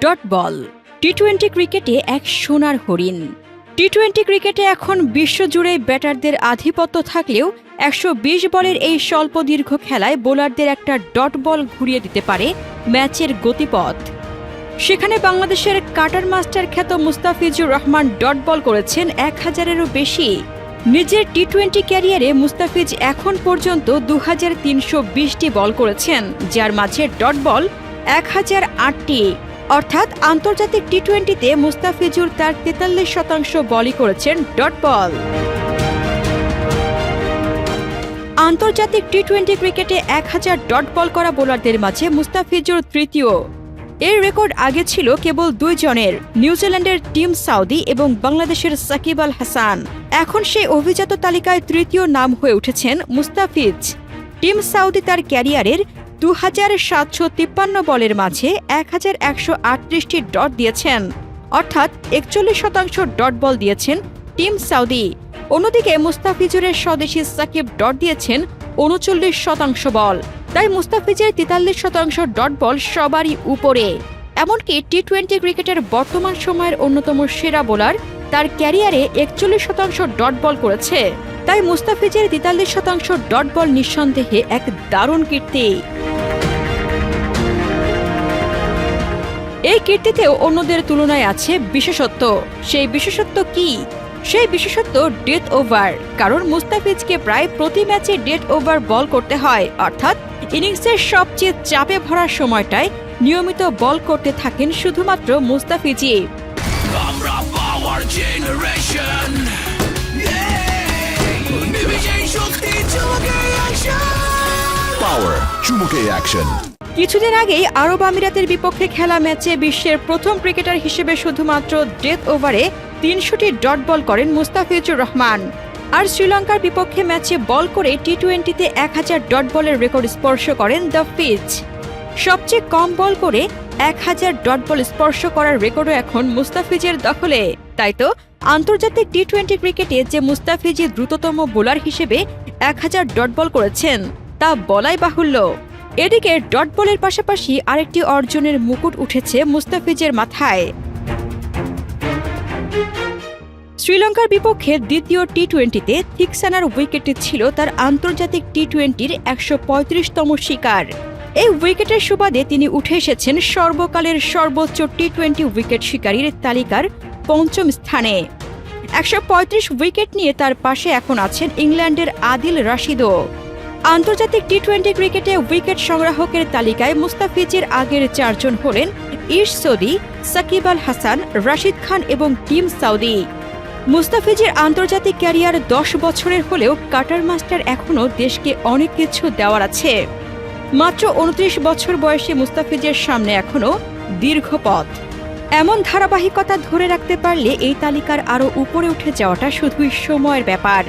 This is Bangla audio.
ডট বল টি-20 ক্রিকেটে এক সোনার হরিণ। টি-20 ক্রিকেটে এখন বিশ্বজুড়ে ব্যাটারদের আধিপত্য থাকলেও ১২০ বলের এই স্বল্প দীর্ঘ খেলায় বোলারদের একটা ডট বল ঘুরিয়ে দিতে পারে ম্যাচের গতিপথ। সেখানে বাংলাদেশের কাটার মাস্টার খ্যাত মুস্তাফিজুর রহমান ডট বল করেছেন ১০০০-এরও বেশি। নিজের টি-20 ক্যারিয়ারে মুস্তাফিজ এখন পর্যন্ত ২৩২০টি বল করেছেন, যার মাঝে ডট বল ১০০৮টি। অর্থাৎ আন্তর্জাতিক টি-20তে মুস্তাফিজুর তার ৪৩% বলই করেছেন ডট বল। আন্তর্জাতিক টি-20 ক্রিকেটে ১০০০ ডট বল করা বোলারদের মাঝে মুস্তাফিজুর তৃতীয়। এর রেকর্ড আগে ছিল কেবল ২ জনের, নিউজিল্যান্ডের টিম সাউদি এবং বাংলাদেশের সাকিব আল হাসান। এখন সেই অভিজাত তালিকায় তৃতীয় নাম হয়ে উঠেছেন মুস্তাফিজ। টিম সাউদি তার ক্যারিয়ারের ২৭৫৩ বলের মাঝে ১১৩৮টি ডট দিয়েছেন, অর্থাৎ ৪১% ডট বল দিয়েছেন টিম সাউদি। অন্যদিকে মুস্তাফিজুরের স্বদেশী সাকিব ডট দিয়েছেন ৩৯% বল। তাই মুস্তাফিজের ৪৩% ডট বল সবারই উপরে। এমনকি টি-20 ক্রিকেটের বর্তমান সময়ের অন্যতম সেরা বোলার তার ক্যারিয়ারে ৪১% ডট বল করেছে। তাই মুস্তাফিজের ৪৩% ডট বল নিঃসন্দেহে এক দারুণ কীর্তি। এই কীর্তিতেও অন্যদের তুলনায় আছে বিশেষত্ব। সেই বিশেষত্ব কি? সেই বিশেষত্ব ডেথ ওভার। কারণ মুস্তাফিজকে প্রায় প্রতি ম্যাচে ডেথ ওভার বল করতে হয়, অর্থাৎ ইনিংসের সবচেয়ে চাপে ভরা সময়টায় নিয়মিত বল করতে থাকেন শুধুমাত্র মুস্তাফিজই। কিছুদিন আগেই আরব আমিরাতের বিপক্ষে খেলা ম্যাচে বিশ্বের প্রথম ক্রিকেটার হিসেবে শুধুমাত্র ডেথ ওভারে ৩০০টি ডট বল করেন মুস্তাফিজুর রহমান। আর শ্রীলঙ্কার বিপক্ষে ম্যাচে বল করে টি-20তে ১০০০ ডট বলের রেকর্ড স্পর্শ করেন দ্য ফিচ। সবচেয়ে কম বল করে ১০০০ ডট বল স্পর্শ করার রেকর্ডও এখন মুস্তাফিজের দখলে। তাই তো আন্তর্জাতিক টি-20 ক্রিকেটে যে মুস্তাফিজি দ্রুততম বোলার হিসেবে ১০০০ ডট বল করেছেন তা বলাই বাহুল্য। এদিকে ডট বলের পাশাপাশি আরেকটি অর্জনের মুকুট উঠেছে মুস্তাফিজের মাথায়। শ্রীলঙ্কার বিপক্ষে দ্বিতীয় টি-20তে থিকসানার উইকেটটি ছিল তার আন্তর্জাতিক টি-20র ১৩৫তম শিকার। এই উইকেটের সুবাদে তিনি উঠে এসেছেন সর্বকালের সর্বোচ্চ টি-20 উইকেট শিকারীর তালিকার ৫ম স্থানে। ১৩৫ উইকেট নিয়ে তার পাশে এখন আছেন ইংল্যান্ডের আদিল রাশিদও। আন্তর্জাতিক টি-20 ক্রিকেটে উইকেট সংগ্রাহকের তালিকায় মুস্তাফিজের আগের ৪ জন হলেন ইশ সৌদি, সাকিব আল হাসান, রাশিদ খান এবং টিম সাউদি। মুস্তাফিজের আন্তর্জাতিক ক্যারিয়ার ১০ বছরের হলেও কাটার মাস্টার এখনও দেশকে অনেক কিছু দেওয়ার আছে। মাত্র ২৯ বছর বয়সী মুস্তাফিজের সামনে এখনও দীর্ঘ পথ। এমন ধারাবাহিকতা ধরে রাখতে পারলে এই তালিকার আরও উপরে উঠে যাওয়াটা শুধুই সময়ের ব্যাপার।